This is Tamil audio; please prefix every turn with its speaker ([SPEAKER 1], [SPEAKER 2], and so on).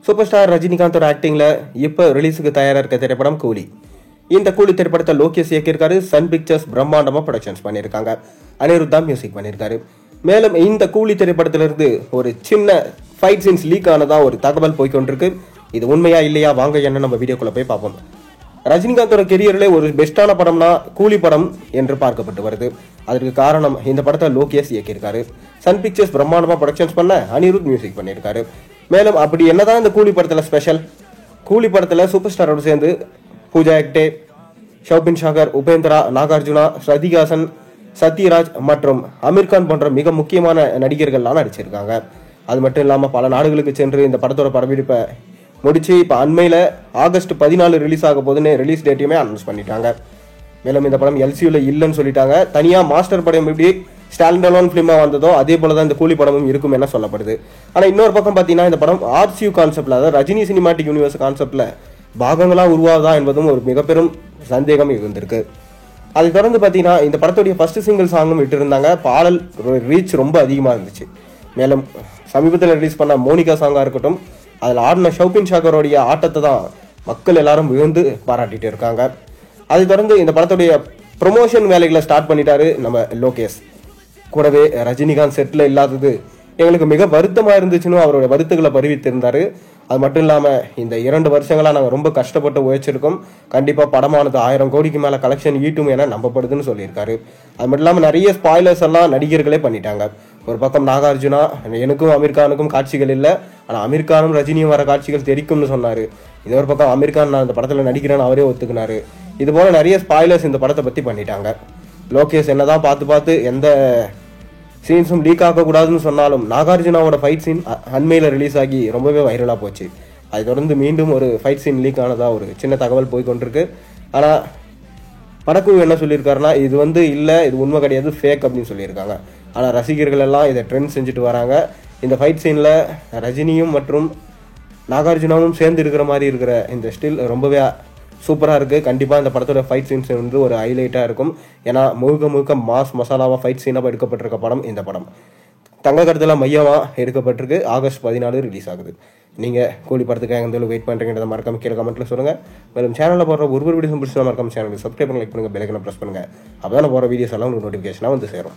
[SPEAKER 1] சூப்பர் ஸ்டார் ரஜினிகாந்தோட ஆக்டிங்ல இப்ப ரிலீஸுக்கு தயாரா இருக்க திரைப்படம் கூலி. இந்த கூலி திரைப்படத்தை லோகேஷ் இயக்கியிருக்காரு. சன் பிக்சர்ஸ் பிரம்மாண்டமா ப்ரொடக்ஷன்ஸ் பண்ணியிருக்காங்க. அனிருத்தா மியூசிக் பண்ணியிருக்காரு. மேலும் இந்த கூலி திரைப்படத்திலிருந்து ஒரு சின்ன ஃபைட் சீன்ஸ் லீக் ஆனதா ஒரு தகவல் போய்கொண்டிருக்கு. இது உண்மையா இல்லையா வாங்க என்ன நம்ம வீடியோக்குள்ள போய் பார்ப்போம். ரஜினிகாந்தோட கெரியர்ல ஒரு பெஸ்டான படம்னா கூலி படம் என்று பார்க்கப்பட்டு வருது. அதற்கு காரணம் இந்த படத்தை லோகேஷ் இயக்கியிருக்காரு. சன் பிக்சர்ஸ் பிரம்மாண்டமா ப்ரொடக்ஷன்ஸ் பண்ண அனிருத் மியூசிக் பண்ணியிருக்காரு. மேலும் அப்படி என்னதான் இந்த கூலி படத்துல ஸ்பெஷல்? கூலி படத்துல சூப்பர் ஸ்டாரோட சேர்ந்து பூஜா ஹெக்டே, ஷௌபின் ஷாகர், உபேந்திரா, நாகார்ஜுனா, ஸ்ருதிஹாசன், சத்யராஜ் மற்றும் அமீர்கான் போன்ற மிக முக்கியமான நடிகர்கள்லாம் நடிச்சிருக்காங்க. அது மட்டும் இல்லாம பல நாடுகளுக்கு சென்று இந்த படத்தோட படப்பிடிப்பை முடிச்சு இப்ப அண்மையில ஆகஸ்ட் 14 ரிலீஸ் ஆக போதுன்னு ரிலீஸ் டேட்டையுமே அனௌன்ஸ் பண்ணிட்டாங்க. மேலும் இந்த படம் எல்சியூல இல்லைன்னு சொல்லிட்டாங்க. தனியா மாஸ்டர் படம் எப்படி ஸ்டாண்ட் அலோன் பிலிமா வந்ததோ அதே போலதான் இந்த கூலி படமும் இருக்கும் என சொல்லப்படுது. ஆனா இன்னொரு பக்கம் பாத்தீங்கன்னா இந்த படம் ஆர்சியூ கான்செப்ட்ல, அதாவது ரஜினி சினிமாட்டிக் யூனிவர்ஸ் கான்செப்ட்ல பாகங்களா உருவாகுதா என்பதும் ஒரு மிக பெரும் சந்தேகம் இருந்திருக்கு. அதை தொடர்ந்து பாத்தீங்கன்னா இந்த படத்துடைய ஃபர்ஸ்ட் சிங்கிள் சாங்கும் விட்டு இருந்தாங்க. பாடல் ரீச் ரொம்ப அதிகமா இருந்துச்சு. மேலும் சமீபத்தில் ரிலீஸ் பண்ண மோனிகா சாங்கா இருக்கட்டும், அதில் ஆடின ஷௌபின் ஷாகரோடைய ஆட்டத்தை தான் மக்கள் எல்லாரும் விழுந்து பாராட்டிட்டு இருக்காங்க. அதை தொடர்ந்து இந்த படத்துடைய ப்ரொமோஷன் வேலைகளை ஸ்டார்ட் பண்ணிட்டாரு நம்ம லோகேஷ். கூடவே ரஜினிகாந்த் செட்டில் இல்லாதது எங்களுக்கு மிக வருத்தமாக இருந்துச்சுன்னு அவரோட வருத்தங்களை பரிவித்திருந்தாரு. அது மட்டும் இல்லாமல் இந்த 2 வருஷங்களாக நாங்கள் ரொம்ப கஷ்டப்பட்டு உழைச்சிருக்கோம். கண்டிப்பாக படமானது 1000 கோடிக்கு மேலே கலெக்ஷன் ஈட்டும் என நம்பப்படுதுன்னு சொல்லியிருக்காரு. அது மட்டும் இல்லாமல் நிறைய ஸ்பாய்லர்ஸ் எல்லாம் நடிகர்களே பண்ணிட்டாங்க. ஒரு பக்கம் நாகார்ஜுனா, எனக்கும் அமீர்கானுக்கும் காட்சிகள் இல்லை, ஆனால் அமீர்கானும் ரஜினியும் வர காட்சிகள் தெரிக்கும்னு சொன்னார். இன்னொரு பக்கம் அமீர்கான் நான் இந்த படத்தில் நடிக்கிறேன்னு அவரே ஒத்துக்கினாரு. இது போல நிறைய ஸ்பாய்லர்ஸ் இந்த படத்தை பற்றி பண்ணிட்டாங்க. லோகேஷ் என்னதான் பார்த்து எந்த சீன்ஸும் லீக் ஆகக்கூடாதுன்னு சொன்னாலும் நாகார்ஜுனாவோட ஃபைட் சீன் அண்மையில் ரிலீஸ் ஆகி ரொம்பவே வைரலாக போச்சு. அதை தொடர்ந்து மீண்டும் ஒரு ஃபைட் சீன் லீக் ஆனதா ஒரு சின்ன தகவல் போய்கொண்டிருக்கு. ஆனால் படக்குழு என்ன சொல்லியிருக்காருன்னா இது இல்லை, இது உண்மை கிடையாது, ஃபேக் அப்படின்னு சொல்லியிருக்காங்க. ஆனால் ரசிகர்கள் எல்லாம் இதை ட்ரெண்ட் செஞ்சுட்டு வராங்க. இந்த ஃபைட் சீனில் ரஜினியும் மற்றும் நாகார்ஜுனாவும் சேர்ந்து இருக்கிற மாதிரி இருக்கிற இந்த ஸ்டில் ரொம்பவே சூப்பராக இருக்குது. கண்டிப்பாக இந்த படத்தோட ஃபைட் சீன்ஸ் ஒரு ஹைலைட்டாக இருக்கும். ஏன்னா முழுக்க மாஸ் மசாலாவாக ஃபைட் சீனாக எடுக்கப்பட்டிருக்க படம் இந்த படம். தங்க கருத்தில் மையமாக எடுக்கப்பட்டிருக்கு. ஆகஸ்ட் 14 ரிலீஸ் ஆகுது. நீங்கள் கூலி படத்துக்காக எந்த வெயிட் பண்ணுறீங்கிறத மறக்காம கீழே கமெண்ட்டில் சொல்லுங்கள். மேலும் சேனலில் போடுற ஒரு வீடியோ பிடிச்சா மறக்காம சேனலுக்கு சப்ஸ்கிரைப் பண்ணி லைக் பண்ணுங்கள், பெல் ஐகானை ப்ரெஸ் பண்ணுங்கள். அப்போ தான் போகிற வீடியோஸ் எல்லாம் உங்களுக்கு நோட்டிஃபிகேஷனாக வந்து சேரும்.